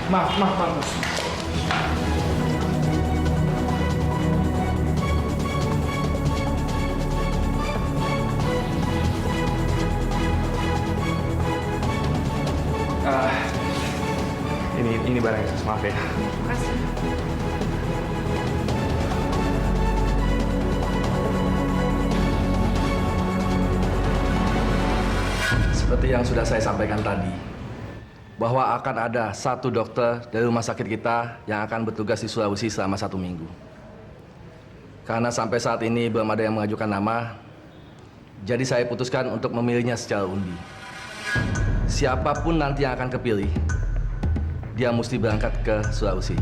Maaf. Ah, ini barangnya, maaf ya. Makasih. Seperti yang sudah saya sampaikan tadi, bahwa akan ada satu dokter dari rumah sakit kita yang akan bertugas di Sulawesi selama 1 minggu. Karena sampai saat ini belum ada yang mengajukan nama, jadi saya putuskan untuk memilihnya secara undi. Siapapun nanti yang akan kepilih, dia mesti berangkat ke Sulawesi.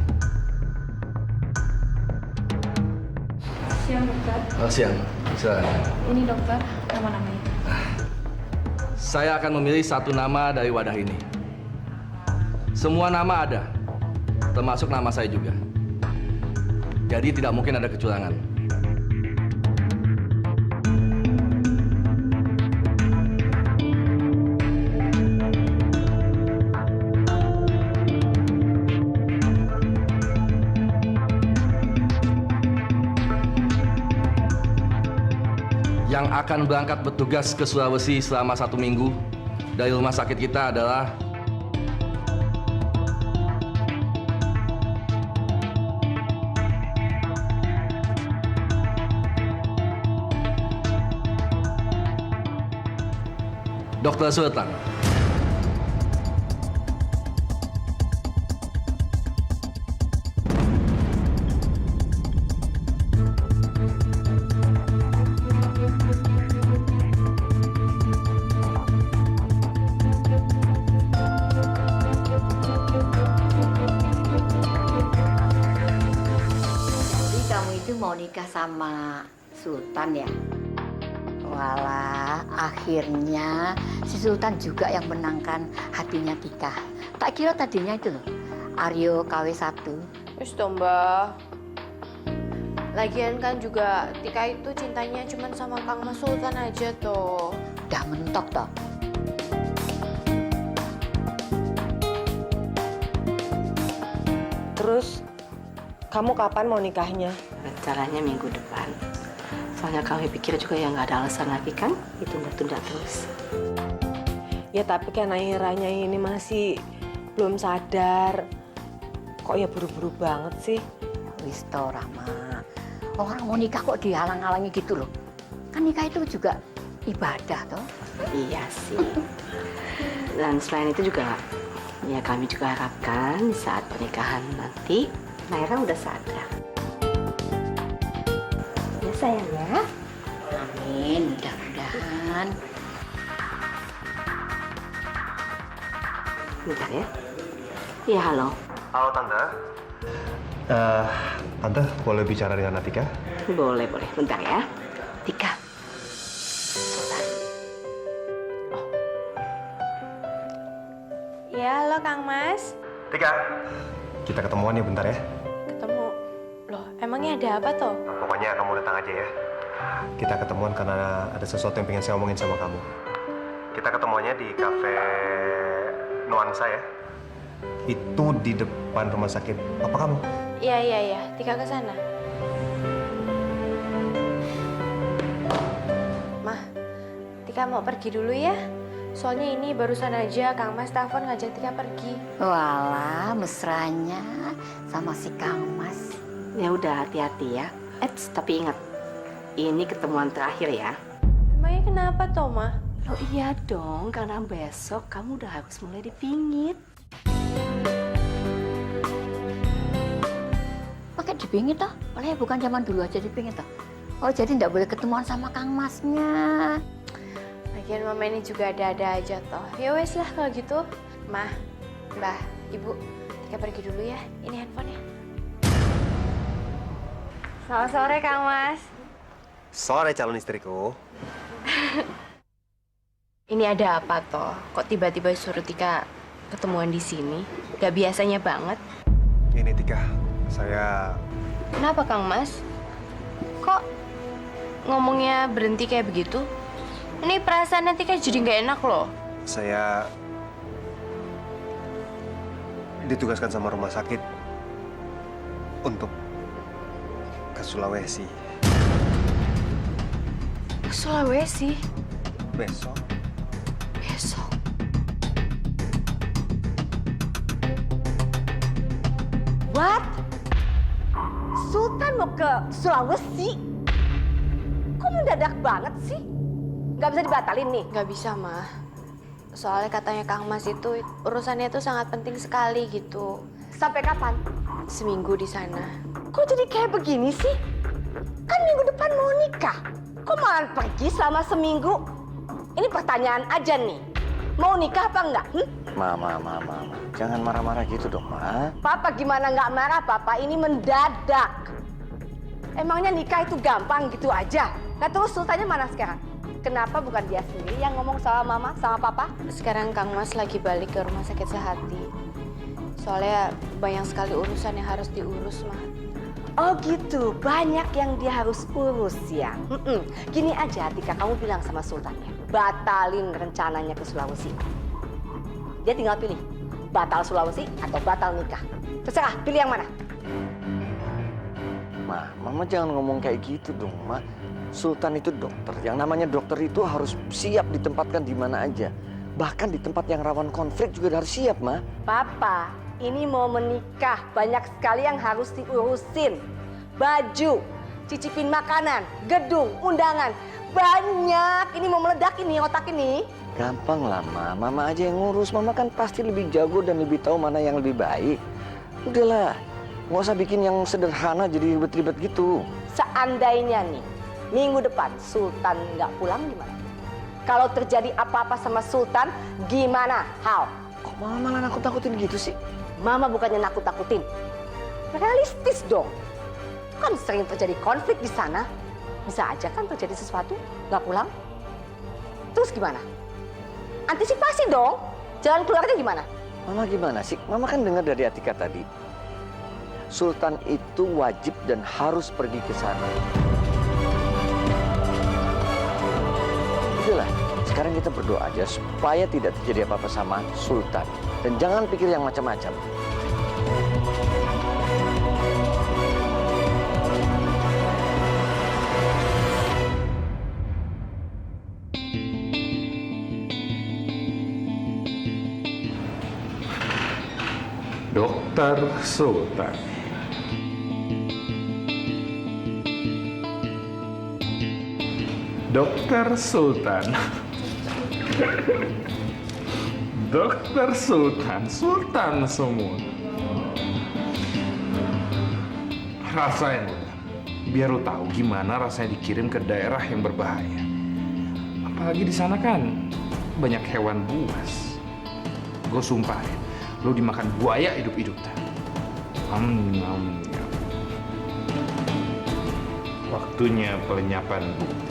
Siang, dokter. Oh, siang. Silakan. Ini dokter, nama-namanya. Saya akan memilih satu nama dari wadah ini. Semua nama ada, termasuk nama saya juga. Jadi tidak mungkin ada kecurangan. Yang akan berangkat bertugas ke Sulawesi selama 1 minggu dari rumah sakit kita adalah Dr. Sultan. Jadi kamu itu mau nikah sama Sultan ya? Walah, akhirnya si Sultan juga yang menangkan hatinya Tika. Tak kira tadinya itu loh, Aryo KW1. Wis dong, Mbak. Lagian kan juga Tika itu cintanya cuma sama Kang Mas Sultan aja tuh. Udah mentok toh. Terus, kamu kapan mau nikahnya? Rencananya minggu depan. Soalnya kami pikir juga ya nggak ada alasan lagi kan, ditunda-tunda terus. Ya tapi kan Airanya ini masih belum sadar. Kok ya buru-buru banget sih? Wis toh, Rama. Orang mau nikah kok dihalang-halangi gitu loh. Kan nikah itu juga ibadah toh. Iya sih. Dan selain itu juga, ya kami juga harapkan saat pernikahan nanti, Naira udah sadar. Ya sayang ya. Amin, mudah-mudahan. Bentar ya. Iya halo. Halo, Tante. Tante, boleh bicara dengan Atika? Boleh. Bentar ya. Tika. Sultan. Ya, halo Kang Mas. Tika, kita ketemuan ya bentar ya. Ketemu. Loh, emangnya ada apa toh? Pokoknya kamu datang aja ya. Kita ketemuan karena ada sesuatu yang pengen saya omongin sama kamu. Kita ketemuannya di cafe Nuansa ya. Itu di depan rumah sakit papa kamu. Iya. Tika ke sana. Mah, Tika mau pergi dulu ya. Soalnya ini barusan aja Kang Mas telepon ngajak Tika pergi. Walah, mesranya sama si Kang Mas. Ya udah hati-hati ya. Tapi ingat, ini ketemuan terakhir ya. Emangnya kenapa toh, Mah? Oh iya dong, karena besok kamu udah harus mulai dipingit. Pakai dipingit toh? Oleh bukan zaman dulu aja dipingit toh? Oh jadi nggak boleh ketemuan sama Kang Masnya. Lagian Mama ini juga ada-ada aja toh. Ya wes lah kalau gitu. Mah, Mbah, Ibu, Tika pergi dulu ya. Ini handphonenya. Selamat sore Kang Mas. Sore calon istriku. Ini ada apa toh? Kok tiba-tiba suruh Tika ketemuan di sini? Gak biasanya banget. Ini Tika, saya... Kenapa Kang Mas? Kok ngomongnya berhenti kayak begitu? Ini perasaan nanti kan jadi nggak enak loh. Saya ditugaskan sama rumah sakit untuk ke Sulawesi Sulawesi besok. besok. What? Sultan mau ke Sulawesi? Kok mendadak banget sih? Nggak bisa dibatalin nih? Nggak bisa, Ma. Soalnya katanya Kang Mas itu urusannya itu sangat penting sekali gitu. Sampai kapan? Seminggu di sana. Kok jadi kayak begini sih? Kan minggu depan mau nikah. Kok malah pergi selama seminggu? Ini pertanyaan aja nih. Mau nikah apa enggak? Mama. Jangan marah-marah gitu dong, Ma. Papa gimana nggak marah, Papa? Ini mendadak. Emangnya nikah itu gampang gitu aja? Nah terus sultannya mana sekarang? Kenapa bukan dia sendiri yang ngomong sama Mama, sama Papa? Sekarang Kang Mas lagi balik ke rumah sakit Sehati. Soalnya banyak sekali urusan yang harus diurus, Ma. Oh gitu, banyak yang dia harus urus ya. Gini aja, Tika, kamu bilang sama sultannya, batalin rencananya ke Sulawesi. Dia tinggal pilih, batal Sulawesi atau batal nikah. Terserah, pilih yang mana? Ma, Mama jangan ngomong kayak gitu dong, Ma. Sultan itu dokter. Yang namanya dokter itu harus siap ditempatkan di mana aja. Bahkan di tempat yang rawan konflik juga harus siap, Ma. Papa, ini mau menikah, banyak sekali yang harus diurusin. Baju, cicipin makanan, gedung, undangan. Banyak, ini mau meledak ini otak ini. Gampang lah, Ma. Mama aja yang ngurus. Mama kan pasti lebih jago dan lebih tahu mana yang lebih baik. Udahlah, nggak usah bikin yang sederhana jadi ribet-ribet gitu. Seandainya nih, minggu depan Sultan nggak pulang gimana? Kalau terjadi apa-apa sama Sultan, gimana? How? Kok Mama malah nakut-nakutin gitu sih? Mama bukannya nakut-nakutin. Realistis dong. Kan sering terjadi konflik di sana. Bisa aja kan terjadi sesuatu, nggak pulang. Terus gimana? Antisipasi dong. Jalan keluarnya gimana? Mama gimana sih? Mama kan dengar dari Atika tadi. Sultan itu wajib dan harus pergi ke sana. Udahlah, sekarang kita berdoa aja supaya tidak terjadi apa-apa sama Sultan. Dan jangan pikir yang macam-macam. Dokter Sultan. Dokter Sultan. Dokter Sultan, Sultan semua. Rasain udah, biar lu tahu gimana rasanya dikirim ke daerah yang berbahaya. Apalagi di sana kan banyak hewan buas. Gue sumpahin, lu dimakan buaya hidup-hidup. Waktunya pelenyapan bukti.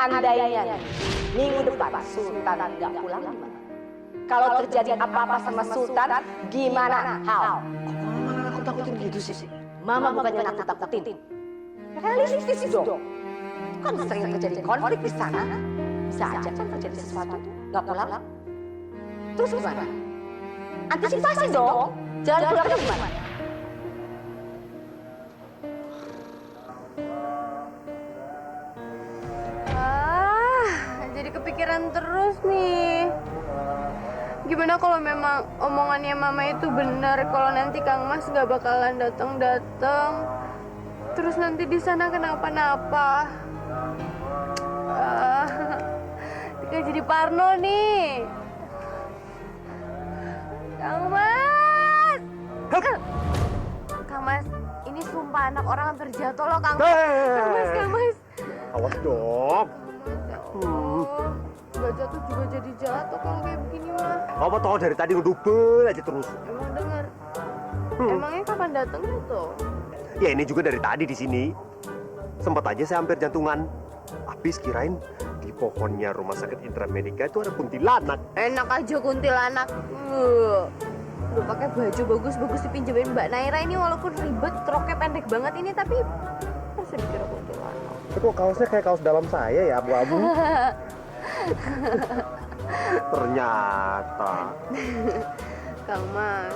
Seandainya nih, minggu depan Sultan nggak pulang gimana? Kalau terjadi apa-apa sama Sultan, gimana? How? Kok Mama malah nakut-nakutin gitu sih? Mama bukannya nakut-nakutin. Realistis dong. Kan sering terjadi konflik di sana. Bisa aja kan terjadi sesuatu, nggak pulang. Terus gimana? Antisipasi dong. Jalan keluarnya gimana? Jadi kepikiran terus nih. Gimana kalau memang omongannya Mama itu benar, kalau nanti Kang Mas gak bakalan datang-datang, terus nanti di sana kenapa-napa. Tika jadi parno nih. Kang Mas. Kang Mas, ini sumpah anak orang yang terjatuh loh, Kang Mas. Kang Mas. Awas dong. Gak jatuh juga jadi jatuh kalau kayak begini mah. Kamu tahu dari tadi ngedubel aja terus. Emang dengar. Emangnya kapan datangnya tuh? Ya ini juga dari tadi di sini. Sempat aja saya hampir jantungan. Habis kirain di pohonnya rumah sakit Intramedika itu ada kuntilanak. Enak aja kuntilanak. Udah pakai baju bagus-bagus dipinjemin Mbak Naira ini walaupun ribet, roknya pendek banget ini tapi masih dikira kuntilanak. Itu kok kaosnya kayak kaos dalam saya ya, abu-abu. Ternyata. Kang Mas,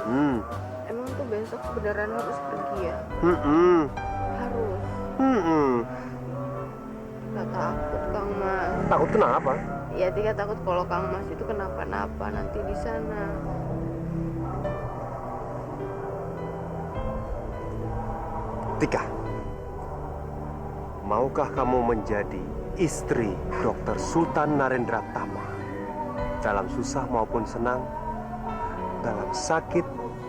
emang tuh besok beneran harus pergi ya? Harus. Gak takut Kang Mas. Takut kenapa? Ya Tika takut kalau Kang Mas itu kenapa-napa nanti di sana. Tika, maukah kamu menjadi istri Dr. Sultan Narendra Tama? Dalam susah maupun senang, dalam sakit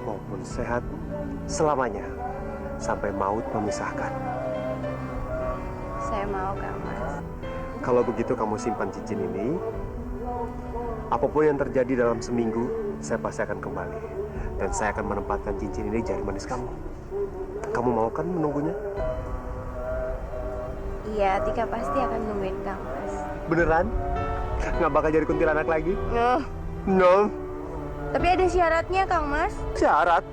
maupun sehat, selamanya sampai maut memisahkan. Saya mau Kang Mas. Kalau begitu kamu simpan cincin ini. Apapun yang terjadi dalam seminggu, saya pasti akan kembali. Dan saya akan menempatkan cincin ini di jari manis kamu. Kamu mau kan menunggunya? Iya, Tika pasti akan nungguin Kang Mas. Beneran? Nggak bakal jadi kuntilanak lagi? Noh, No. tapi ada syaratnya Kang Mas. Syarat?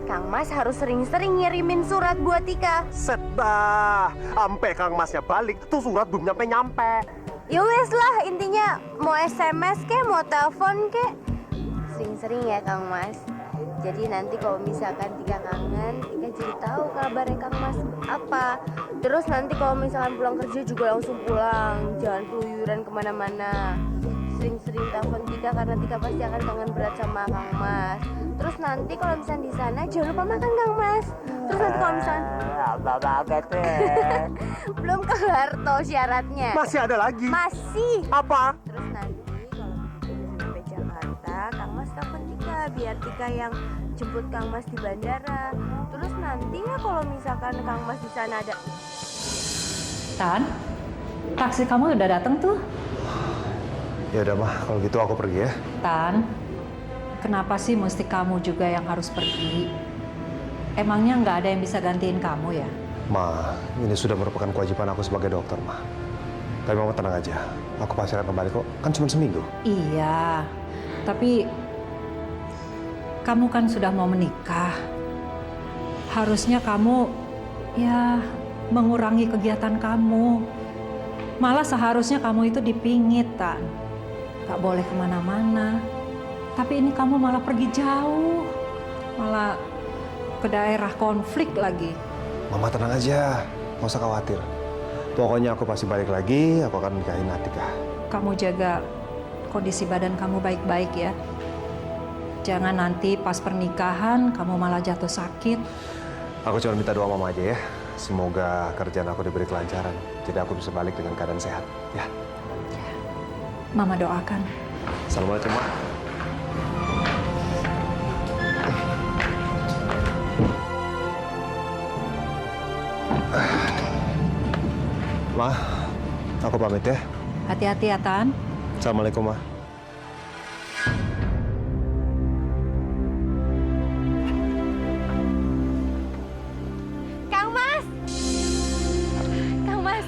Kang Mas harus sering-sering ngirimin surat buat Tika. Set dah. Sampai Kang Masnya balik, tuh surat belum nyampe-nyampe. Ya wes lah, intinya mau SMS kek, mau telepon kek. Sering-sering ya Kang Mas. Jadi nanti kalau misalkan Tika kangen, Tika jadi tahu kabarnya Kang Mas apa. Terus nanti kalau misalkan pulang kerja juga langsung pulang, jangan keluyuran kemana-mana. Sering-sering telepon Tika karena Tika pasti akan kangen berat sama Kang Mas. Terus nanti kalau misalkan di sana jangan lupa makan Kang Mas. Terus nanti kalau misalkan belum kelar toh syaratnya. Masih ada lagi? Masih. Apa? Terus nanti kalau udah sampai Jakarta, Kang Mas telepon Tika biar Tika yang jemput Kang Mas di bandara. Terus nanti ya kalau misalkan Kang Mas di sana ada. Tan, taksi kamu udah datang tuh. Ya udah mah, kalau gitu aku pergi ya. Tan, kenapa sih mesti kamu juga yang harus pergi? Emangnya nggak ada yang bisa gantiin kamu ya? Ma, ini sudah merupakan kewajiban aku sebagai dokter, Ma. Tapi Mama tenang aja, aku pasti akan kembali kok. Kan cuma seminggu. Iya, tapi kamu kan sudah mau menikah. Harusnya kamu ya mengurangi kegiatan kamu. Malah seharusnya kamu itu dipingit, Tan. Gak boleh kemana-mana. Tapi ini kamu malah pergi jauh. Malah ke daerah konflik lagi. Mama tenang aja, nggak usah khawatir. Pokoknya aku pasti balik lagi, aku akan nikahin Atika. Kamu jaga kondisi badan kamu baik-baik ya. Jangan nanti pas pernikahan kamu malah jatuh sakit. Aku cuma minta doa Mama aja ya. Semoga kerjaan aku diberi kelancaran. Jadi aku bisa balik dengan keadaan sehat, ya. Mama doakan. Assalamualaikum, Ma. Ma, aku pamit ya. Hati-hati ya, Tan. Assalamualaikum, Ma. Kang Mas! Kang Mas!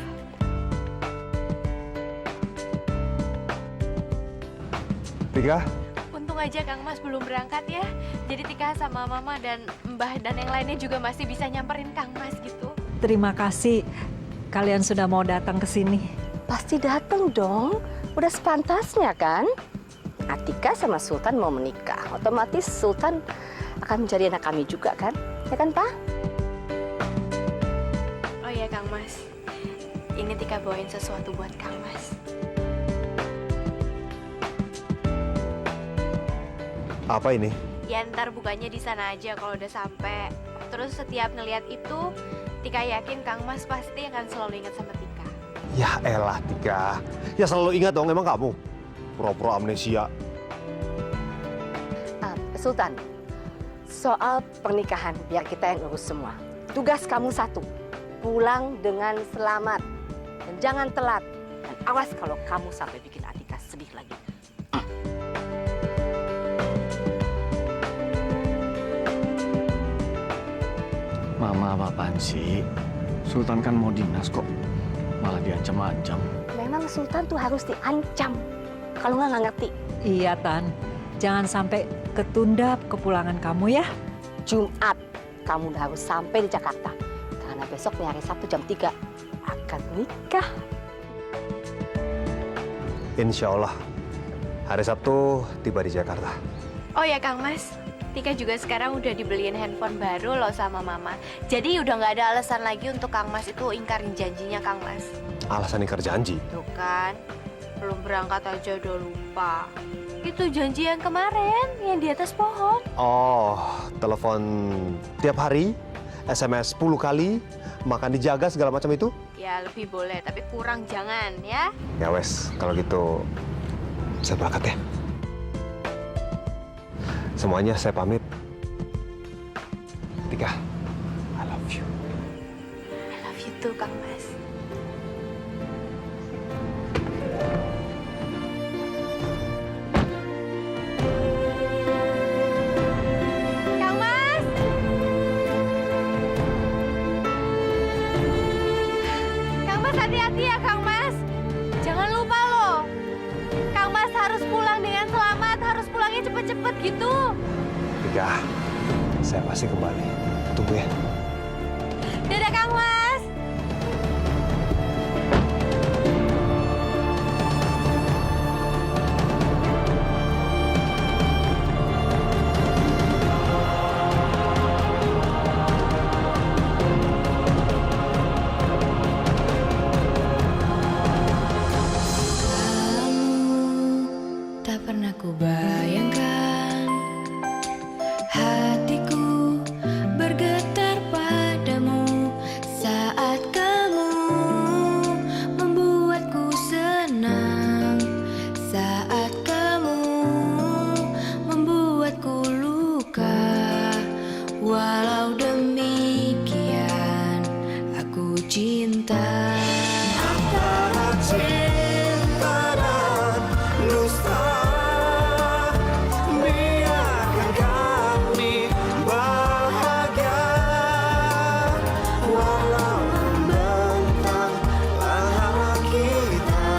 Tika? Untung aja Kang Mas belum berangkat ya. Jadi Tika sama Mama dan Mbah dan yang lainnya juga masih bisa nyamperin Kang Mas gitu. Terima kasih kalian sudah mau datang ke sini. Pasti datang dong. Udah sepantasnya kan? Atika sama Sultan mau menikah. Otomatis Sultan akan menjadi anak kami juga kan? Ya kan, Pak? Oh iya Kang Mas. Ini Tika bawain sesuatu buat Kang Mas. Apa ini? Ya ntar bukanya di sana aja kalau udah sampai. Terus setiap ngelihat itu, Tika yakin Kang Mas pasti akan selalu ingat sama Tika. Ya elah, Tika. Ya selalu ingat dong, emang kamu. Pura-pura amnesia. Sultan, soal pernikahan biar kita yang urus semua. Tugas kamu satu, pulang dengan selamat. Dan jangan telat. Dan awas kalau kamu sampai bikin Atika sedih lagi. Mama apa-apaan sih? Sultan kan mau dinas kok. Malah diancam-ancam. Memang Sultan tuh harus diancam. Kalau nggak ngerti. Iya, Tan. Jangan sampai ketunda kepulangan kamu ya. Jumat kamu udah harus sampai di Jakarta. Karena besok nih hari Sabtu jam 3 akan nikah. Insya Allah, hari Sabtu tiba di Jakarta. Oh ya Kang Mas, Tika juga sekarang udah dibeliin handphone baru loh sama Mama. Jadi udah nggak ada alasan lagi untuk Kang Mas itu ingkarin janjinya Kang Mas. Alasan ingkar janji? Tuh kan, belum berangkat aja udah lupa. Itu janji yang kemarin, yang di atas pohon. Oh, telepon tiap hari, SMS 10 kali, makan dijaga segala macam itu? Ya lebih boleh, tapi kurang jangan ya. Ya wes, kalau gitu saya berangkat ya. Semuanya saya pamit. Tika, I love you. I love you too Kang Mas. Kang Mas! Kang Mas hati-hati ya Kang Mas. Jangan lupa loh. Kang Mas harus pulang dengan selamat, harus pulangnya cepet-cepet gitu. Tika, saya pasti kembali. Tunggu ya. Dadah Kang Mas. Tak pernah ku bayangkan hatiku bergetar padamu saat kamu membuatku senang, saat kamu membuatku luka. Walau demikian aku cinta. Antara cinta dan dusta, biarkan kami bahagia. Walau membentang pahala kita,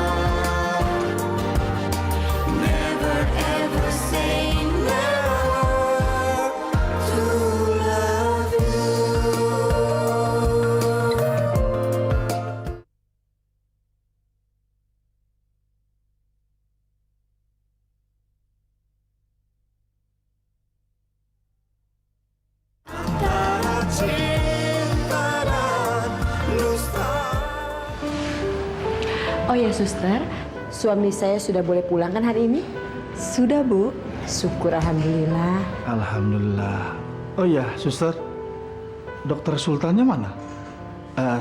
never ever say never to love you. Antara cinta dan dusta. Oh ya suster, suami saya sudah boleh pulang kan hari ini? Sudah Bu, syukur alhamdulillah. Alhamdulillah. Oh iya, suster. Dokter Sultannya mana?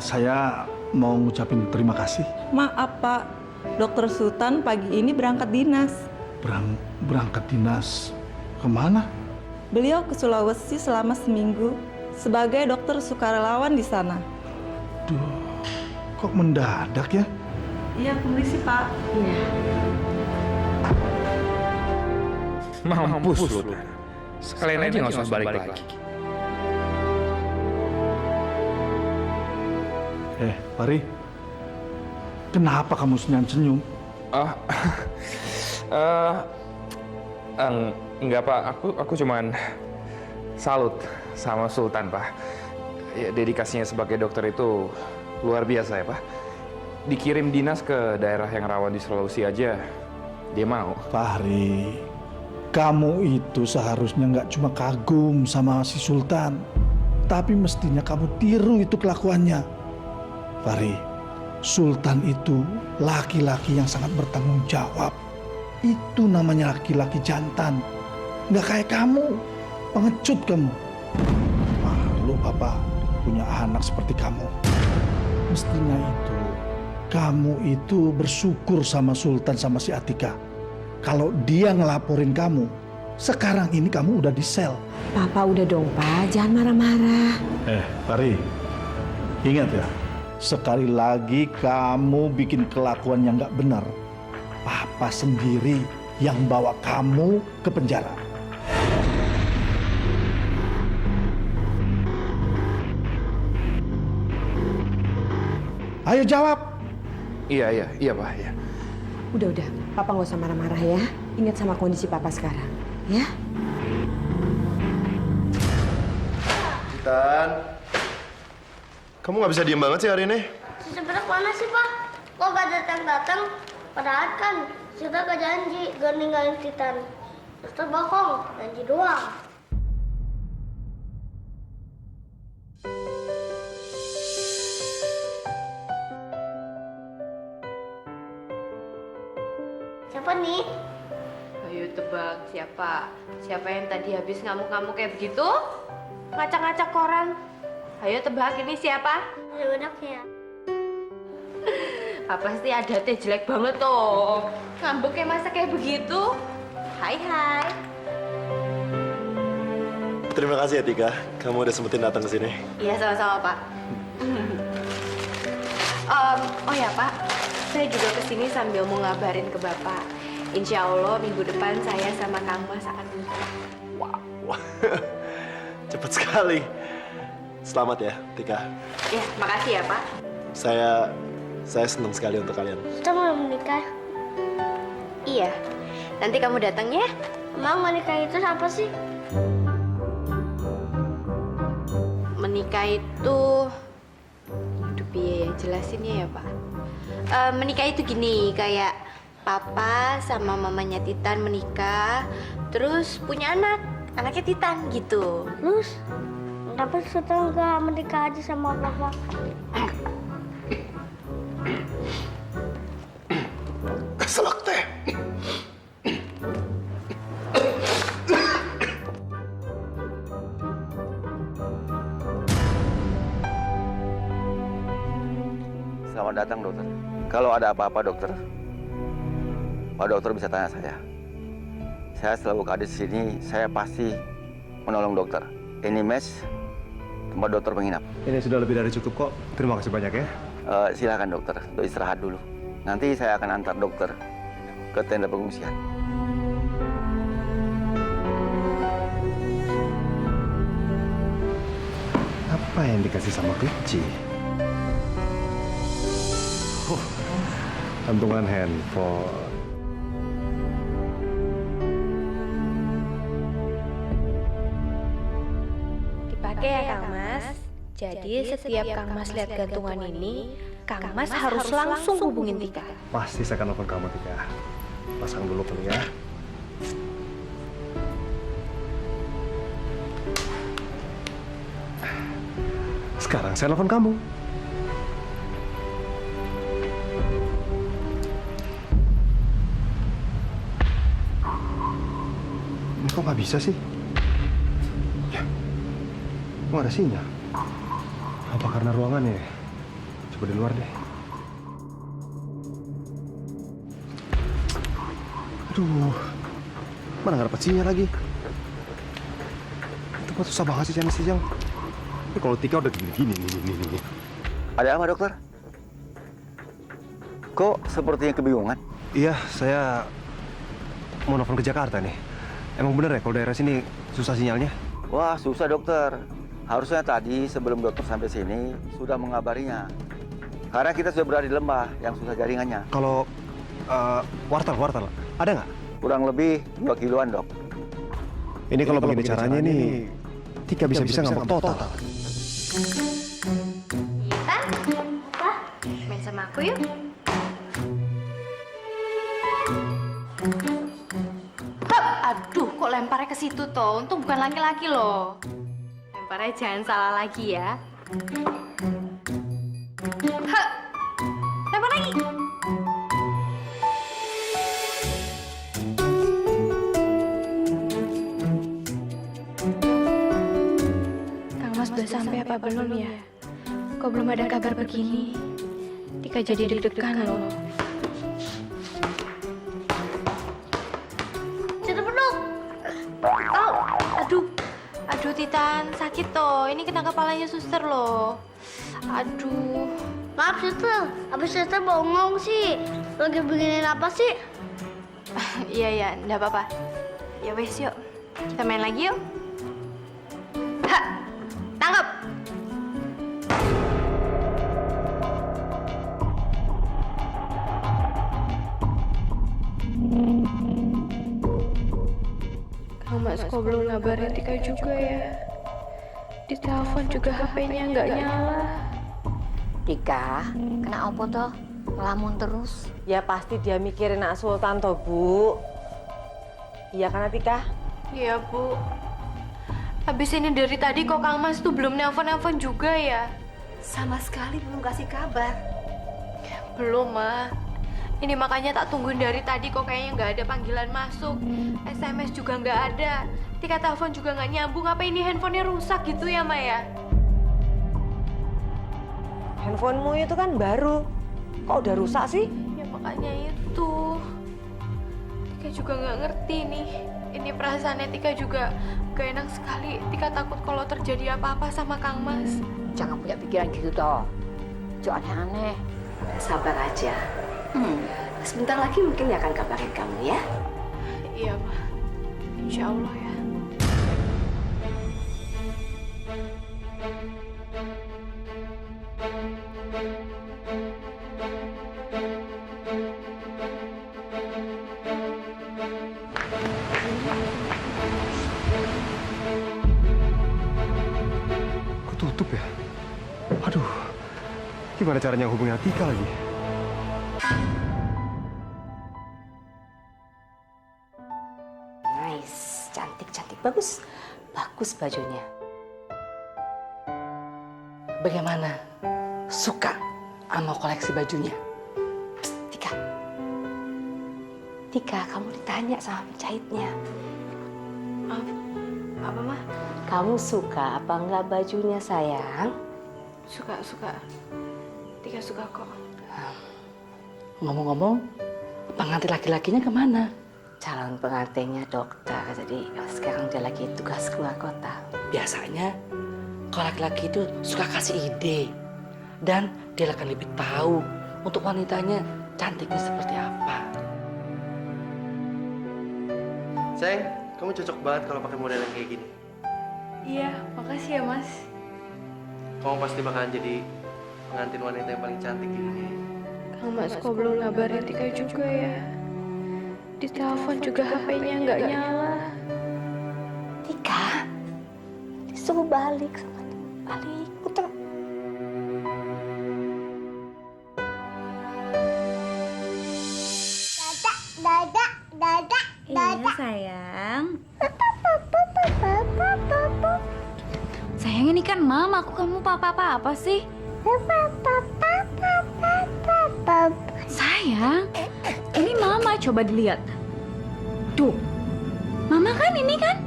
Saya mau ngucapin terima kasih. Maaf Pak, Dokter Sultan pagi ini berangkat dinas. Berangkat dinas kemana? Beliau ke Sulawesi selama seminggu sebagai dokter sukarelawan di sana. Duh, kok mendadak ya? Iya, permisi Pak. Iya. Mampus lu. Sekalian aja nggak usah balik lagi. Pari. Kenapa kamu senyum-senyum? Enggak Pak, aku cuman salut sama Sultan Pak. Ya, dedikasinya sebagai dokter itu luar biasa ya Pak. Dikirim dinas ke daerah yang rawan di Sulawesi aja, dia mau. Fahri, kamu itu seharusnya nggak cuma kagum sama si Sultan, tapi mestinya kamu tiru itu kelakuannya. Fahri, Sultan itu laki-laki yang sangat bertanggung jawab. Itu namanya laki-laki jantan. Nggak kayak kamu, pengecut kamu. Malu Papa punya anak seperti kamu. Mestinya itu, kamu itu bersyukur sama Sultan sama si Atika. Kalau dia ngelaporin kamu, sekarang ini kamu udah di sel. Papa udah dong Pak, jangan marah-marah. Pari, ingat ya, sekali lagi kamu bikin kelakuan yang nggak benar, Papa sendiri yang bawa kamu ke penjara. Ayo jawab. Iya, Pak, ya. Udah, Papa nggak usah marah-marah ya. Ingat sama kondisi Papa sekarang, ya. Titan, kamu nggak bisa diem banget sih hari ini? Si Seberak mana sih, Pak? Kok gak datang-datang? Padahal kan kita gak janji gak ninggalin Titan. Terus bohong, janji doang. Siapa nih? Ayo tebak siapa? Siapa yang tadi habis ngamuk-ngamuk kayak begitu? Ngacak-ngacak koran. Ayo tebak ini siapa? Seberak ya. Pasti ada teh jelek banget tuh. Ngambek kayak masa kayak begitu. Hai. Terima kasih ya Tika, kamu udah sempetin datang ke sini. Iya sama-sama Pak. Oh ya Pak, saya juga kesini sambil mau ngabarin ke Bapak. Insya Allah minggu depan saya sama Kang Mas akan menikah. Wah, cepet sekali. Selamat ya Tika. Ya, makasih ya Pak. Saya senang sekali untuk kalian. Kita mau menikah. Iya, nanti kamu datang ya. Emang menikah itu apa sih? Menikah itu, aduh piye ya jelasinnya ya Pak. Menikah itu gini, kayak Papa sama mamanya Titan menikah, terus punya anaknya Titan gitu. Terus? Kenapa kita nggak menikah aja sama Papa? Selak teh. Selamat datang, dokter. Kalau ada apa-apa, dokter, Pak dokter bisa tanya saya. Saya selalu hadir di sini, saya pasti menolong dokter. Ini mes tempat dokter menginap. Ini sudah lebih dari cukup kok. Terima kasih banyak ya. Silakan dokter, untuk istirahat dulu. Nanti saya akan antar dokter ke tenda pengungsian. Apa yang dikasih sama Keci? Kantungan handphone. Dipakai ya Kang Mas. Jadi setiap Kang Mas lihat gantungan ini, Kang Mas harus langsung hubungin Tika. Pasti saya akan nelfon kamu Tika. Pasang dulu kali ya. Sekarang saya nelfon kamu. Ini kok nggak bisa sih? Ya, kok ada sinyal? Apa karena ruangannya? Coba di luar deh. Aduh, mana nggak dapat sinyal lagi? Itu kok susah banget sih sinyal. Tapi kalau Tika udah gini. Ada apa, dokter? Kok sepertinya kebingungan? Iya, saya mau nelfon ke Jakarta nih. Emang bener ya kalau daerah sini susah sinyalnya? Wah, susah, dokter. Harusnya tadi sebelum dokter sampai sini sudah mengabarinya. Karena kita sudah berada di lembah yang susah jaringannya. Kalau wartel, ada nggak? Kurang lebih 2 kiloan, dok. Ini kalau begini caranya nih, Tika bisa ngambek total. Titan, apa? Main sama aku yuk. Aduh, kok lemparnya ke situ toh? Untung bukan laki-laki loh. Lemparnya jangan salah lagi ya. Lempar lagi. Kang Mas udah sampai apa belum ya? Kok belum ada kabar begini? Tika jadi deg-degan loh. Aduh Titan, sakit toh. Ini kena kepalanya suster loh. Aduh. Maaf suster, abis suster bongong sih. Lagi beginin apa sih? Iya, enggak apa-apa. Ya wes yuk, kita main lagi yuk. Ha, tangkap. kok belum ngabarin Tika juga ya? Di telepon juga HP-nya nggak nyala. Tika, kena apa toh? Ngelamun terus. Ya pasti dia mikirin Nak Sultan toh, Bu. Iya kan, Tika? Iya, Bu. Habis ini dari tadi kok Kang Mas tuh belum nelpon-nelpon juga ya? Sama sekali belum kasih kabar. Belum, Ma. Ini makanya tak tungguin dari tadi kok kayaknya nggak ada panggilan masuk. SMS juga nggak ada. Tika telepon juga nggak nyambung. Apa ini handphonenya rusak gitu ya, Ma ya? Handphonemu itu kan baru. Kok udah rusak sih? Ya makanya itu. Tika juga nggak ngerti nih. Ini perasaannya Tika juga gak enak sekali. Tika takut kalau terjadi apa-apa sama Kang Mas. Jangan punya pikiran gitu toh. Jangan aneh-aneh. Sabar aja. Sebentar lagi mungkin dia akan kabarin kamu ya. Iya, Ma. Insya Allah ya. Kok tutup ya? Aduh, gimana caranya hubungin Tika lagi? Nice, cantik, bagus. Bagus bajunya. Bagaimana? Suka sama koleksi bajunya? Tika, kamu ditanya sama penjahitnya. Apa, Ma? Kamu suka apa enggak bajunya, sayang? Suka. Tika suka kok. Ngomong-ngomong, pengantin laki-lakinya kemana? Calon pengantinnya dokter, jadi sekarang dia lagi tugas keluar kota. Biasanya, kalau laki-laki itu suka kasih ide. Dan dia akan lebih tahu untuk wanitanya cantiknya seperti apa. Sayang, kamu cocok banget kalau pakai model yang kayak gini. Iya, makasih ya, Mas. Kamu pasti bakalan jadi pengantin wanita yang paling cantik di dunia. Kang Mas kok belum ngabarin Tika juga ya? Di telepon juga HP-nya nggak nyala. Tika, disuruh balik sama dia. Balik, putar. Iya sayang. Sayang ini kan mama, aku kamu papa apa sih? Sayang, ini mama, coba dilihat. Tuh, mama kan ini kan?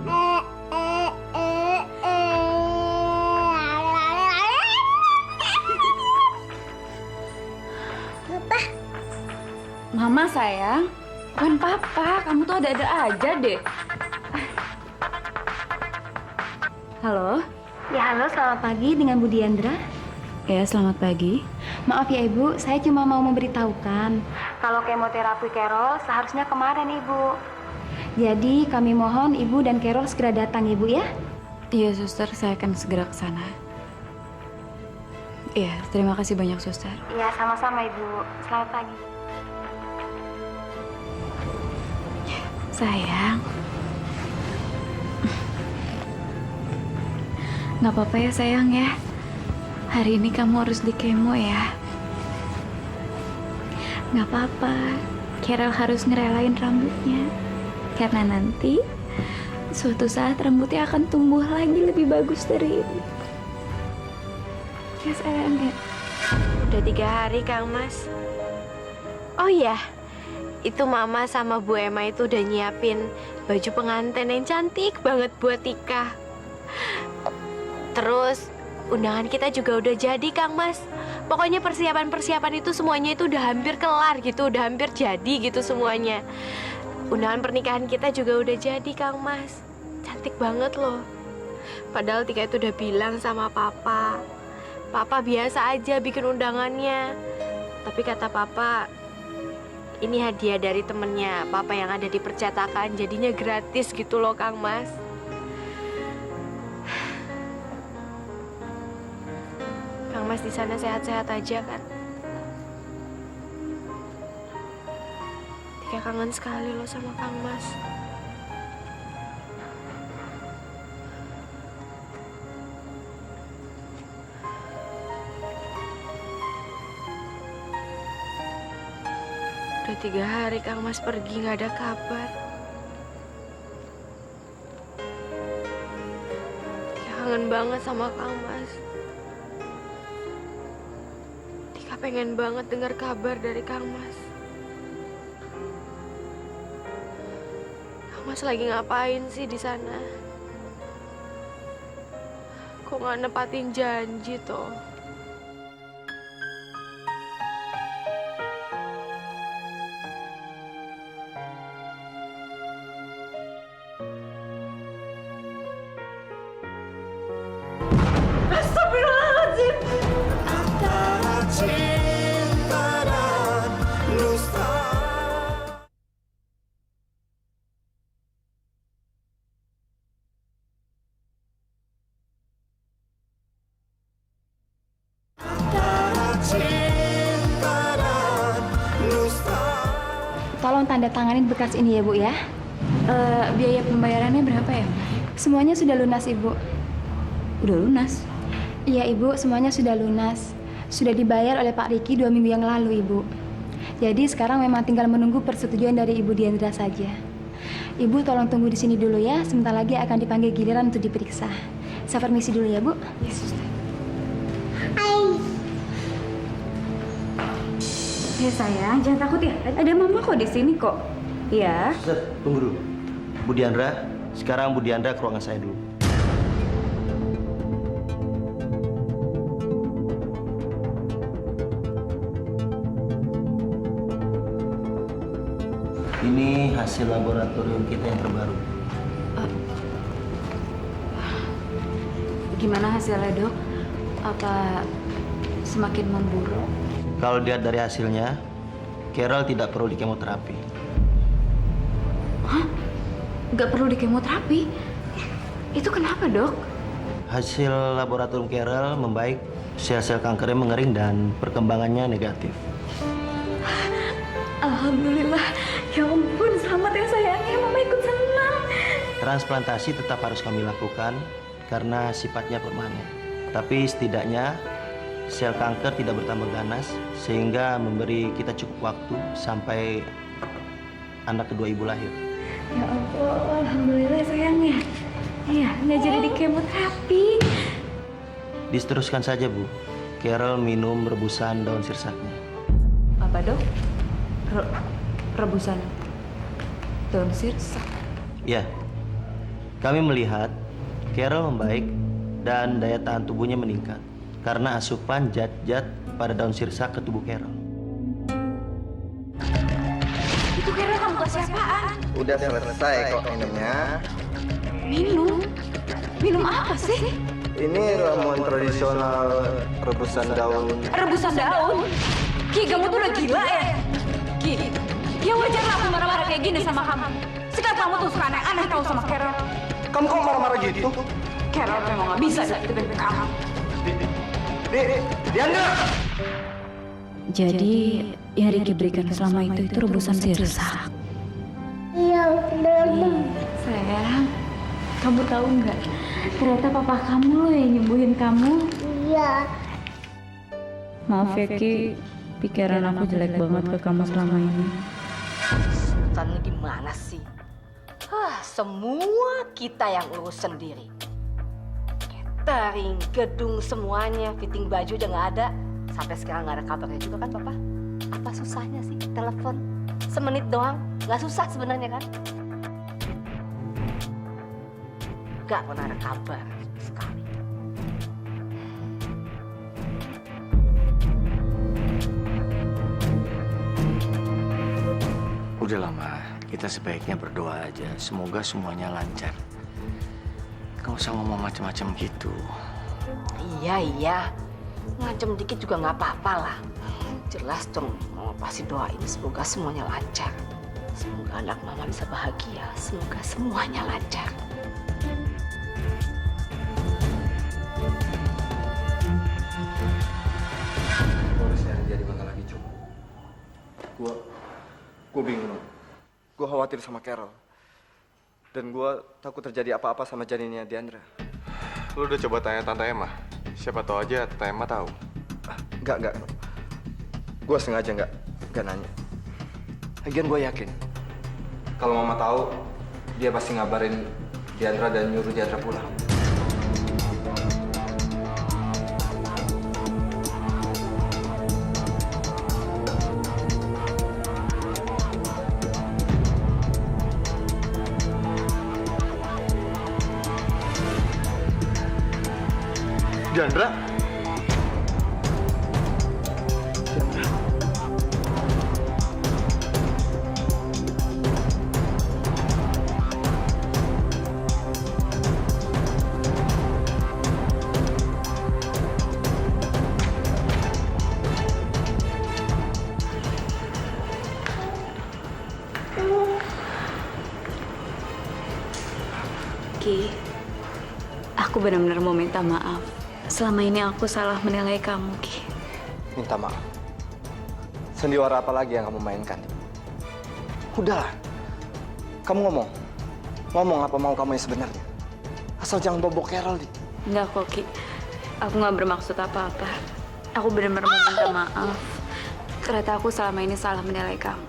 Mama sayang, bukan papa, kamu tuh ada-ada aja deh. Halo? Ya halo, selamat pagi dengan Bu Diandra. Ya, selamat pagi. Maaf ya Ibu, saya cuma mau memberitahukan kalau kemoterapi Carol seharusnya kemarin Ibu. Jadi kami mohon Ibu dan Carol segera datang Ibu ya. Iya, suster, saya akan segera ke sana. Iya, terima kasih banyak, suster. Iya, sama-sama Ibu. Selamat pagi. Sayang. Nggak apa-apa ya, sayang ya. Hari ini kamu harus di kemo ya. Nggak apa-apa. Carol harus ngerelain rambutnya. Karena nanti suatu saat rambutnya akan tumbuh lagi lebih bagus dari ini. Ya sayang ya. Udah 3 hari, Kang Mas. Oh iya, itu Mama sama Bu Emma itu udah nyiapin baju pengantin yang cantik banget buat Tika. Terus undangan kita juga udah jadi, Kang Mas. Pokoknya persiapan-persiapan itu semuanya itu udah hampir kelar gitu, udah hampir jadi gitu semuanya. Undangan pernikahan kita juga udah jadi, Kang Mas. Cantik banget loh. Padahal Tika itu udah bilang sama Papa. Papa biasa aja bikin undangannya. Tapi kata Papa, ini hadiah dari temennya Papa yang ada di percetakan, jadinya gratis gitu loh, Kang Mas. Kang Mas di sana sehat-sehat aja kan? Tika kangen sekali loh sama Kang Mas. Udah 3 hari Kang Mas pergi nggak ada kabar. Tika kangen banget sama Kang Mas. Tika pengen banget dengar kabar dari Kang Mas. Kang Mas lagi ngapain sih di sana? Kok nggak nepatin janji toh? Astagfirullahaladzim. Antara cinta dan dusta. Antara cinta dan dusta. Tolong tanda tanganin berkas ini ya Bu ya. Biaya pembayarannya berapa ya? Semuanya sudah lunas Ibu. Udah lunas? Iya Ibu, semuanya sudah lunas. Sudah dibayar oleh Pak Riki 2 minggu yang lalu Ibu. Jadi sekarang memang tinggal menunggu persetujuan dari Ibu Diandra saja. Ibu tolong tunggu di sini dulu ya. Sebentar lagi akan dipanggil giliran untuk diperiksa. Saya permisi dulu ya Bu. Ya suster. Ya sayang, jangan takut ya. Ada mama kok di sini kok. Ya. Suster, tunggu dulu. Bu Diandra, sekarang Bu Diandra ke ruangan saya dulu. Ini hasil laboratorium kita yang terbaru. Gimana hasilnya dok? Apa semakin memburuk? Kalau dilihat dari hasilnya, Carol tidak perlu dikemoterapi. Hah? Nggak perlu dikemoterapi? Itu kenapa dok? Hasil laboratorium Carol membaik, sel-sel kankernya mengering dan perkembangannya negatif. Alhamdulillah. Ya ampun, selamat ya sayangnya. Mama ikut senang. Transplantasi tetap harus kami lakukan karena sifatnya permanen. Tapi setidaknya sel kanker tidak bertambah ganas sehingga memberi kita cukup waktu sampai anak kedua ibu lahir. Ya ampun, alhamdulillah sayangnya. Iya, nggak jadi dikemoterapi. Diteruskan saja Bu. Carol minum rebusan daun sirsaknya. Apa dok? Rebusan daun sirsak. Ya, kami melihat Carol membaik dan daya tahan tubuhnya meningkat karena asupan zat-zat pada daun sirsak ke tubuh Carol. Itu kira kamu kasih apaan? Udah selesai kok minumnya. Minum? Minum apa sih? Ini ramuan tradisional rebusan daun. Rebusan daun? Ki, kamu tuh udah gila ya? Ki, ya wajar lah aku marah-marah kayak gini sama kamu. Sekarang kamu tuh suka aneh-aneh tahu sama Carol. Kamu kok marah-marah gitu? Carol memang gak bisa deketin kamu. Diandra! Jadi, yang Ricky berikan selama itu rebusan sirsak. Iya, Sayang, kamu tahu nggak? Ternyata papa kamu loh yang nyembuhin kamu. Iya. Maaf ya Ki, pikiran aku jelek banget ke kamu selama ini. Sultannya gimana sih? Semua kita yang urus sendiri. Catering, gedung semuanya, fitting baju udah nggak ada. Sampai sekarang nggak ada kabarnya juga kan Papa? Apa susahnya sih telepon? Semenit doang, nggak susah sebenarnya kan? Nggak pernah ada kabar sekali. Udah lama, kita sebaiknya berdoa aja. Semoga semuanya lancar. Gak usah ngomong macam-macam gitu. Iya. Ngancem dikit juga nggak apa-apa lah. Jelas dong, Mama pasti doain semoga semuanya lancar. Semoga anak Mama bisa bahagia. Semoga semuanya lancar. Harusnya jadi bakal lagi coba. Gue bingung. Gue khawatir sama Carol. Dan gue takut terjadi apa-apa sama janinnya Diandra. Lu udah coba tanya Tante Emma? Siapa tahu aja Tante Emma tahu. Enggak. Gue sengaja enggak nanya. Lagian gue yakin kalau Mama tahu, dia pasti ngabarin Diandra dan nyuruh Diandra pulang. Diandra? Ki, aku benar-benar mau minta maaf. Selama ini aku salah menilai kamu, Ki. Minta maaf. Sandiwara apa lagi yang kamu mainkan? Udahlah. Kamu ngomong. Ngomong apa mau kamu yang sebenarnya. Asal jangan bobok Carol, Di. Enggak kok, Ki. Aku nggak bermaksud apa-apa. Aku benar-benar mau minta maaf. Ternyata aku selama ini salah menilai kamu.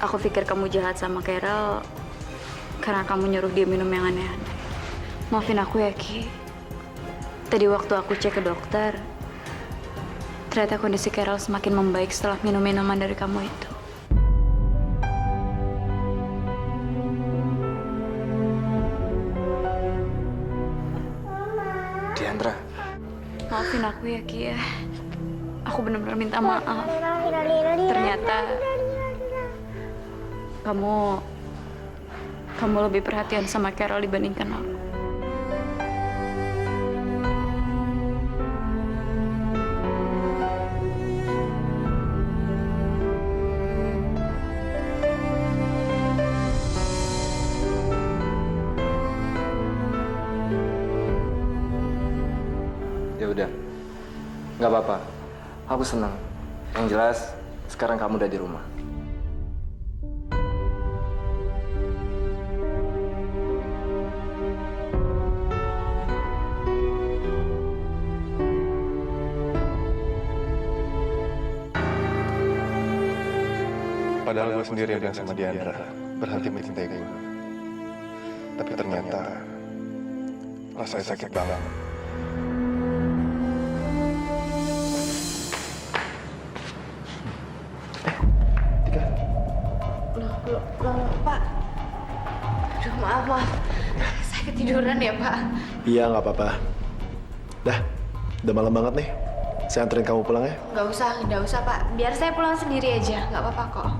Aku pikir kamu jahat sama Carol karena kamu nyuruh dia minum yang aneh-aneh. Maafin aku ya, Ki. Tadi waktu aku cek ke dokter, ternyata kondisi Carol semakin membaik setelah minum minuman dari kamu itu. Diandra. Maafin aku ya, Ki ya. Aku benar-benar minta maaf. Ternyata kamu lebih perhatian sama Carol dibandingkan aku. Ya udah, nggak apa-apa. Aku senang. Yang jelas, sekarang kamu udah di rumah. Padahal gue sendiri yang bilang sama Diandra berhenti mencintai gue. Tapi ternyata rasanya sakit banget. Loh, Pak. Aduh, maaf. Saya ketiduran ya, Pak. Iya, nggak apa-apa. Udah malam banget nih. Saya anterin kamu pulang ya. Nggak usah, Pak. Biar saya pulang sendiri aja. Nggak apa-apa kok.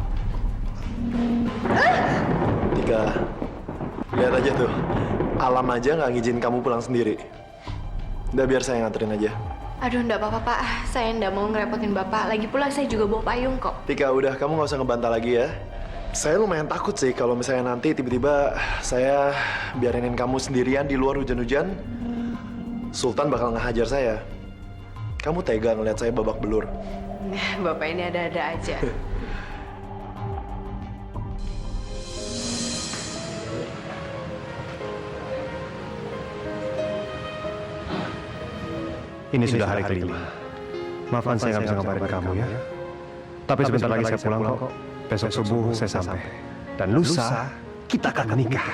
Tika, lihat aja tuh. Alam aja nggak ngizin kamu pulang sendiri. Udah, biar saya nganterin aja. Aduh, nggak apa-apa, Pak. Saya nggak mau ngerepotin Bapak. Lagi pula saya juga bawa payung kok. Tika, udah, kamu nggak usah ngebantah lagi ya. Saya lumayan takut sih kalau misalnya nanti tiba-tiba saya biarinin kamu sendirian di luar hujan-hujan. Sultan bakal ngehajar saya. Kamu tega ngeliat saya babak belur. Bapak ini ada-ada aja. Ini sudah hari kelima. Maafkan saya nggak bisa ngabarin kamu ya. Tapi sebentar lagi saya pulang kok. Besok subuh saya sampai. Dan lusa kita akan menikah.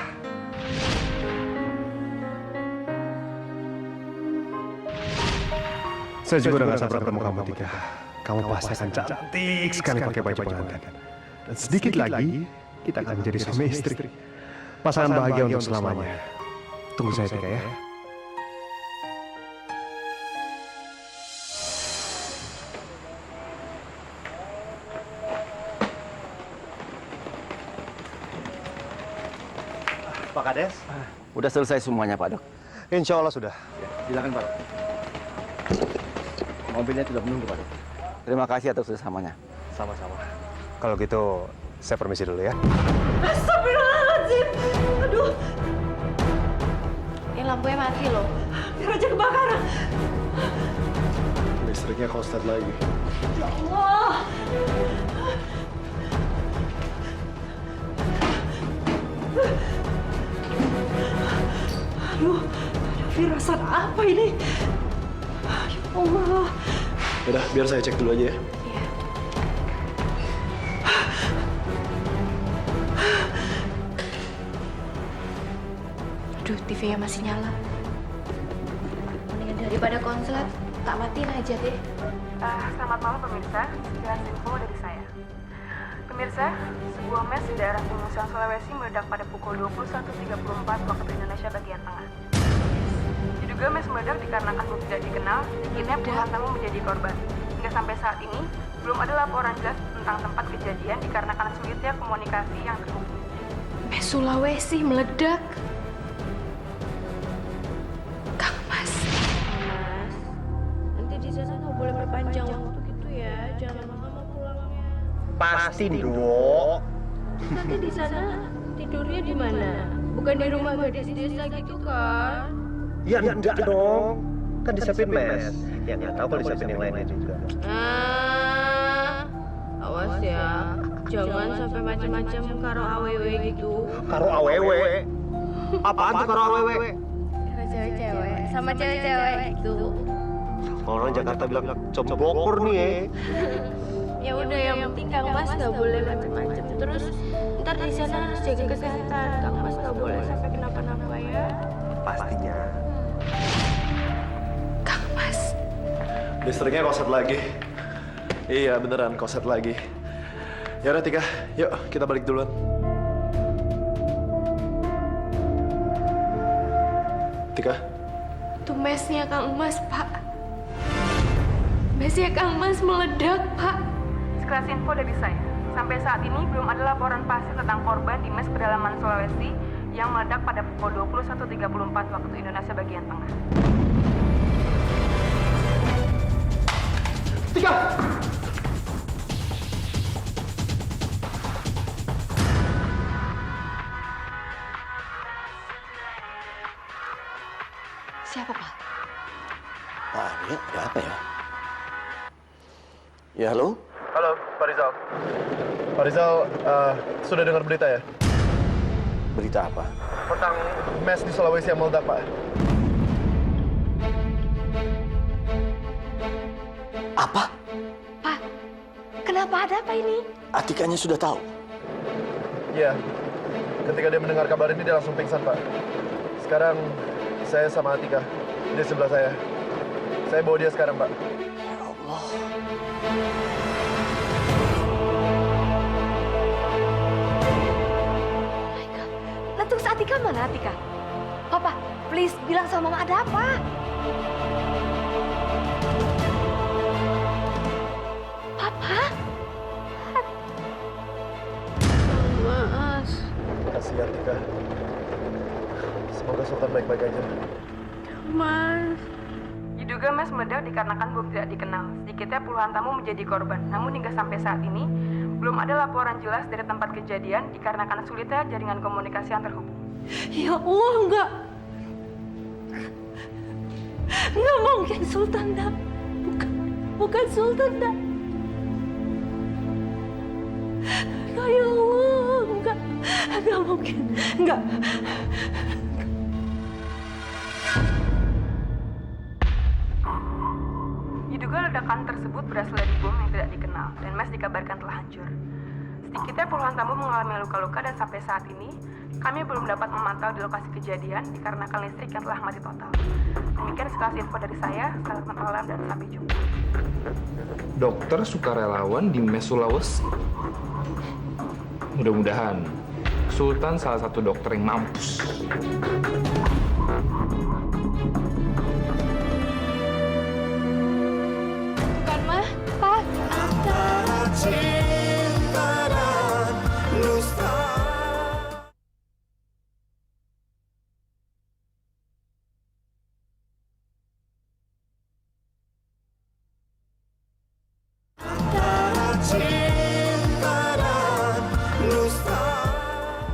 Saya juga udah gak sabar ketemu kamu, Tika. Kamu pasti akan cantik sekali pakai baju pengantin. Dan sedikit lagi kita akan menjadi suami istri. Pasangan bahagia untuk selamanya. Tunggu saya, Tika ya. Pak Kades? Udah selesai semuanya, Pak Dok. Insya Allah sudah. Silakan, Pak Dok. Mobilnya sudah menunggu, Pak Dok. Terima kasih atas kerjasamanya. Sama-sama. Kalau gitu, saya permisi dulu ya. Astagfirullahaladzim. Aduh. Ini lampunya mati loh. Raja kebakaran. Listriknya korslet lagi. Ya Allah. Aduh, ada firasat apa ini? Ya Allah. Udah, biar saya cek dulu aja ya. Aduh, TV-nya masih nyala. Mendingan daripada konslet, tak matiin aja deh. Selamat malam pemirsa, sekian info dari saya. Pemirsa, sebuah mes di daerah Pungusan Sulawesi meledak pada pukul 21.34 waktu Indonesia bagian tengah. Diduga mes meledak dikarenakan bom tidak dikenal, sedikitnya puluhan tamu menjadi korban. Hingga sampai saat ini, belum ada laporan jelas tentang tempat kejadian dikarenakan sulitnya komunikasi yang terhubung. Mes Sulawesi meledak. Kang Mas. Mas, nanti di sana nggak boleh perpanjang waktu gitu ya. Jangan lama-lama pulangnya. Pasti, Dok. Nanti di sana tidurnya di mana? Bukan di rumah gadis desa gitu kan? Ya enggak dong. Kan disiapin mes. Ya nggak tahu kalau disiapin yang lainnya juga. Awas ya. Jangan sampai macam-macam karo awewe gitu. Karo awewe? Apaan tuh karo awewe? Karo cewek-cewek. Sama cewek-cewek gitu. Orang Jakarta bilang cembokor nih ya. Ya udah, yang penting Kang Mas nggak boleh macam-macam. Terus ntar di sana harus jaga kesehatan. Kang Mas nggak boleh sampai kenapa-napa ya. Pastinya. Kang Mas. Listriknya koset lagi. Iya beneran koset lagi. Ya udah Tika, yuk kita balik duluan. Tika. Itu mesnya Kang Mas, Pak. Mesnya Kang Mas meledak, Pak. Sekelas info dari saya, sampai saat ini belum ada laporan pasti tentang korban di mes pedalaman Sulawesi yang meledak pada pukul 21.34 waktu Indonesia bagian tengah. Tika! Siapa, Pak? Pak Aryo, ada apa ya? Ya, halo? Halo, Pak Rizal. Pak Rizal, sudah dengar berita ya? Berita apa? Tentang mes di Sulawesi yang meledak, Pak. Apa? Pak, kenapa ada apa ini? Atikanya sudah tahu. Iya. Ketika dia mendengar kabar ini, dia langsung pingsan, Pak. Sekarang, saya sama Atika. Dia sebelah saya. Saya bawa dia sekarang, Pak. Ya Allah. Nah terus Atika mana Atika? Papa, please bilang sama Mama ada apa? Papa? Mas. Kasihan Tika. Semoga Sultan baik-baik aja. Mas. Diduga mes meledak dikarenakan bom tidak dikenal. Sedikitnya puluhan tamu menjadi korban. Namun hingga sampai saat ini, belum ada laporan jelas dari tempat kejadian dikarenakan sulitnya jaringan komunikasi yang terhubung. Ya Allah, enggak. Enggak mungkin Sultan, Dak. Bukan Sultan, Dak. Ya Allah, enggak mungkin. Enggak. Diduga ledakan tersebut berasal dari bom yang tidak dikenal dan mes dikabarkan telah hancur. Sedikitnya puluhan tamu mengalami luka-luka dan sampai saat ini kami belum dapat memantau di lokasi kejadian dikarenakan listrik yang telah mati total. Demikian sekelas info dari saya. Selamat malam dan sampai jumpa. Dokter sukarelawan di mes Sulawesi. Mudah-mudahan Sultan salah satu dokter yang mampus. Bukan, Mah. Pak. Antara cinta dan dusta.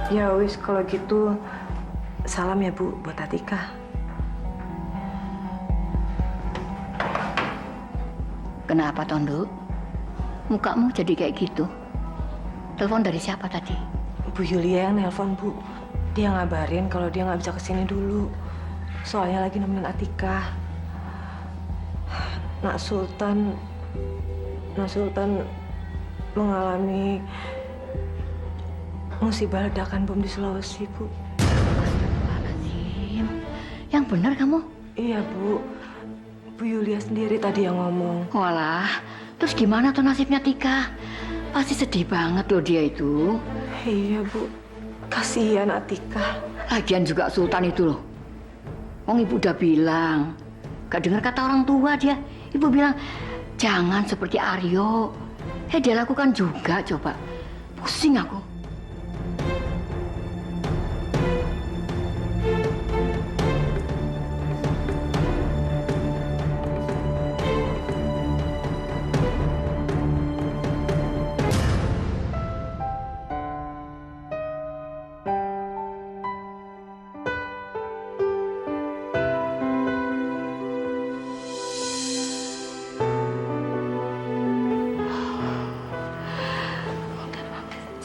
Ya wis, kalau gitu salam ya Bu buat Atika. Kenapa, Tondo? Mukamu jadi kayak gitu. Telepon dari siapa tadi? Bu Yulia yang nelpon, Bu. Dia ngabarin kalau dia nggak bisa kesini dulu. Soalnya lagi nemenin Atika. Nak Sultan mengalami musibah ledakan bom di Sulawesi, Bu. Emang benar kamu? Iya, Bu. Bu Yulia sendiri tadi yang ngomong. Walah, terus gimana tuh nasibnya Tika? Pasti sedih banget loh dia itu. Iya, Bu. Kasihan Atika. Lagian juga Sultan itu loh. Wong ibu udah bilang, gak dengar kata orang tua dia. Ibu bilang, jangan seperti Aryo. Dia lakukan juga, coba. Pusing aku.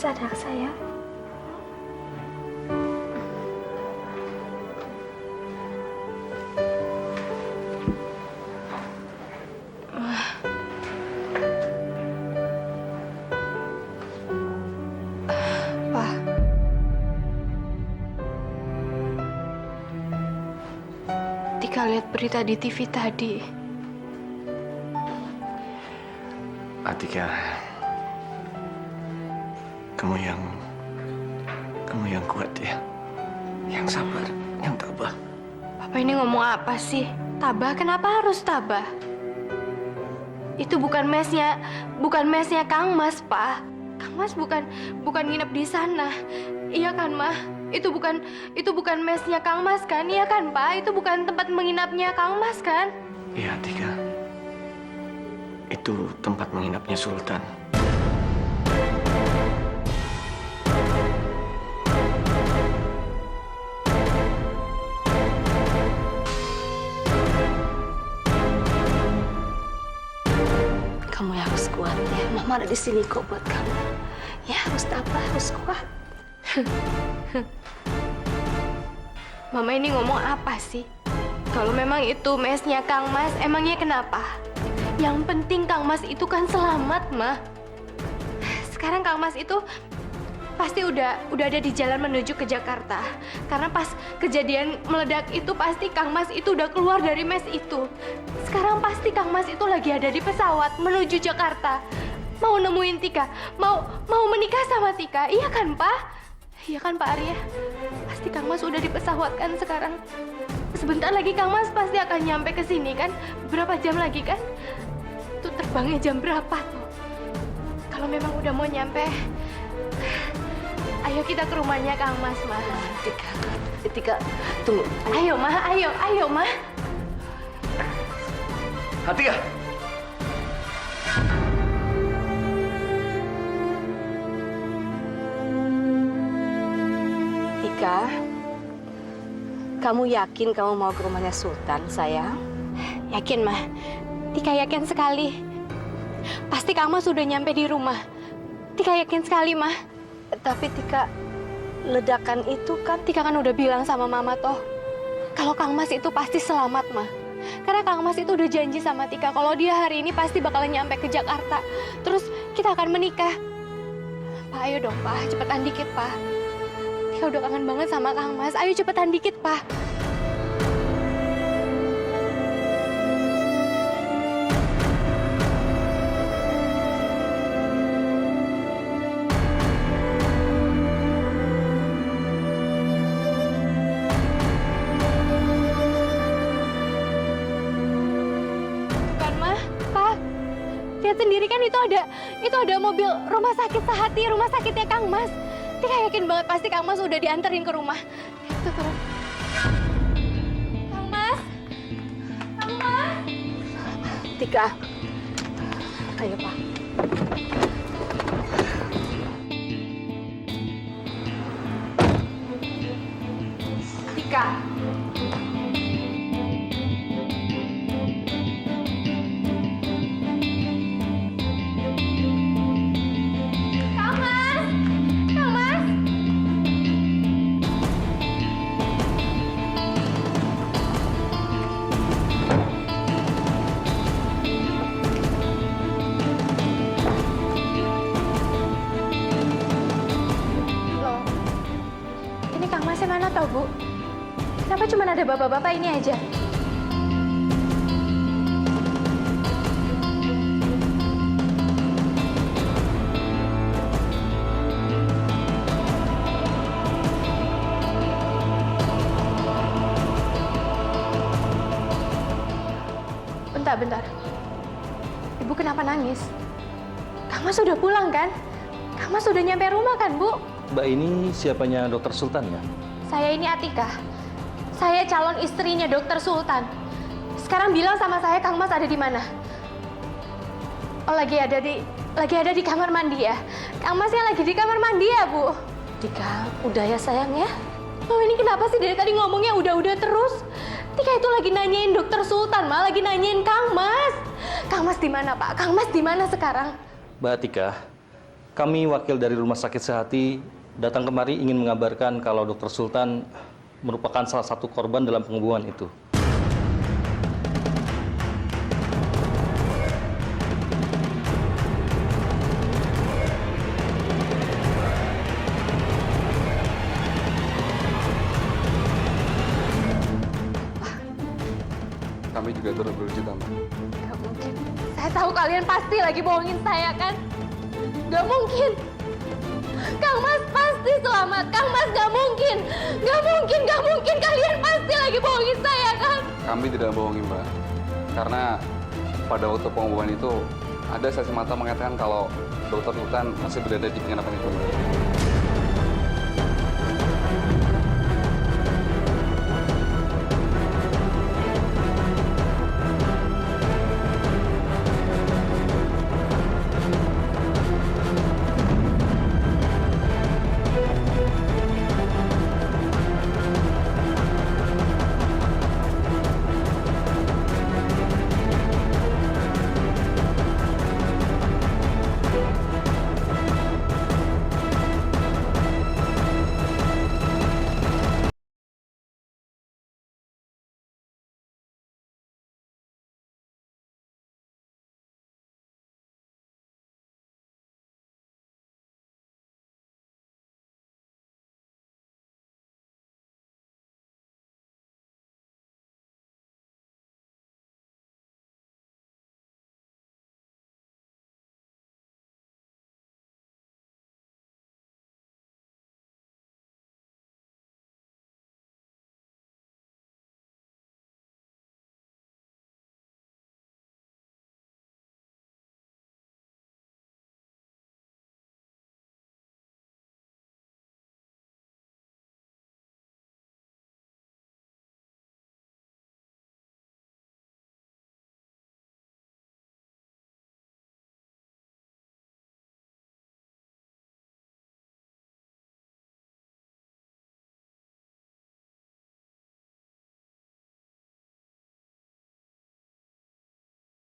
Sadar sayang. Pak. Tika lihat berita di TV tadi. Atika, kamu yang kuat ya, yang sabar, yang tabah. Papa ini ngomong apa sih? Tabah? Kenapa harus tabah? Itu bukan mesnya Kang Mas, Pak. Kang Mas bukan nginep di sana. Iya kan, Ma? Itu bukan mesnya Kang Mas kan? Iya kan, Pak? Itu bukan tempat menginapnya Kang Mas kan? Iya, Tika. Itu tempat menginapnya Sultan. Kamu yang harus kuat ya. Mama ada di sini kok buat kamu. Ya harus tabah, harus kuat. Mama ini ngomong apa sih? Kalau memang itu mesnya Kang Mas, emangnya kenapa? Yang penting Kang Mas itu kan selamat, Ma. Sekarang Kang Mas itu pasti udah ada di jalan menuju ke Jakarta. Karena pas kejadian meledak itu pasti Kang Mas itu udah keluar dari mes itu. Sekarang pasti Kang Mas itu lagi ada di pesawat menuju Jakarta. Mau nemuin Tika, mau menikah sama Tika. Iya kan, Pak? Iya kan, Pak Arya? Pasti Kang Mas udah di pesawat kan sekarang. Sebentar lagi Kang Mas pasti akan nyampe ke sini kan? Berapa jam lagi kan? Itu terbangnya jam berapa tuh? Kalau memang udah mau nyampe, ayo kita ke rumahnya Kang Mas, Ma. Tika, tunggu. Ayo, Ma. Ayo, Ma. Atika! Tika, kamu yakin kamu mau ke rumahnya Sultan, sayang? Yakin, Ma. Tika yakin sekali. Pasti Kang Mas udah nyampe di rumah. Tika yakin sekali, Ma. Tapi Tika, ledakan itu kan... Tika kan udah bilang sama Mama toh, kalau Kang Mas itu pasti selamat, Ma. Karena Kang Mas itu udah janji sama Tika kalau dia hari ini pasti bakalan nyampe ke Jakarta. Terus kita akan menikah. Pak, ayo dong, Pak. Cepetan dikit, Pak. Tika udah kangen banget sama Kang Mas. Ayo cepetan dikit, Pak. Lihat sendiri kan itu ada mobil rumah sakit Sehati, rumah sakitnya Kang Mas. Tika yakin banget pasti Kang Mas udah dianterin ke rumah. Itu tuh. Kang Mas. Kang Mas. Tika. Ayo, Pak. Tika. cuma ada bapak-bapak ini aja? Bentar. Ibu kenapa nangis? Kang Mas sudah pulang kan? Kang Mas sudah nyampe rumah kan, Bu? Mbak ini siapanya Dokter Sultan ya? Saya ini Atika. Saya calon istrinya Dokter Sultan. Sekarang bilang sama saya Kang Mas ada di mana? Oh, lagi ada di kamar mandi ya? Kang Masnya lagi di kamar mandi ya, Bu? Tika, udah ya sayang ya. Mama ini kenapa sih dari tadi ngomongnya udah terus? Tika itu lagi nanyain Dokter Sultan, malah lagi nanyain Kang Mas. Kang Mas di mana, Pak? Kang Mas di mana sekarang? Mbak Atika, kami wakil dari Rumah Sakit Sehati datang kemari ingin mengabarkan kalau Dokter Sultan merupakan salah satu korban dalam pembunuhan itu. Kami juga turut berduka, Mbak. Gak mungkin. Saya tahu kalian pasti lagi bohongin saya kan? Gak mungkin. Kang Mas pasti selamat. Kang Mas gak mungkin. Gak mungkin. Kalian pasti lagi bohongin saya kan? Kami tidak bohongin, Mbak. Karena pada waktu pengumuman itu ada saksi mata mengatakan kalau Dokter Sultan masih berada di penginapan itu, Mbak.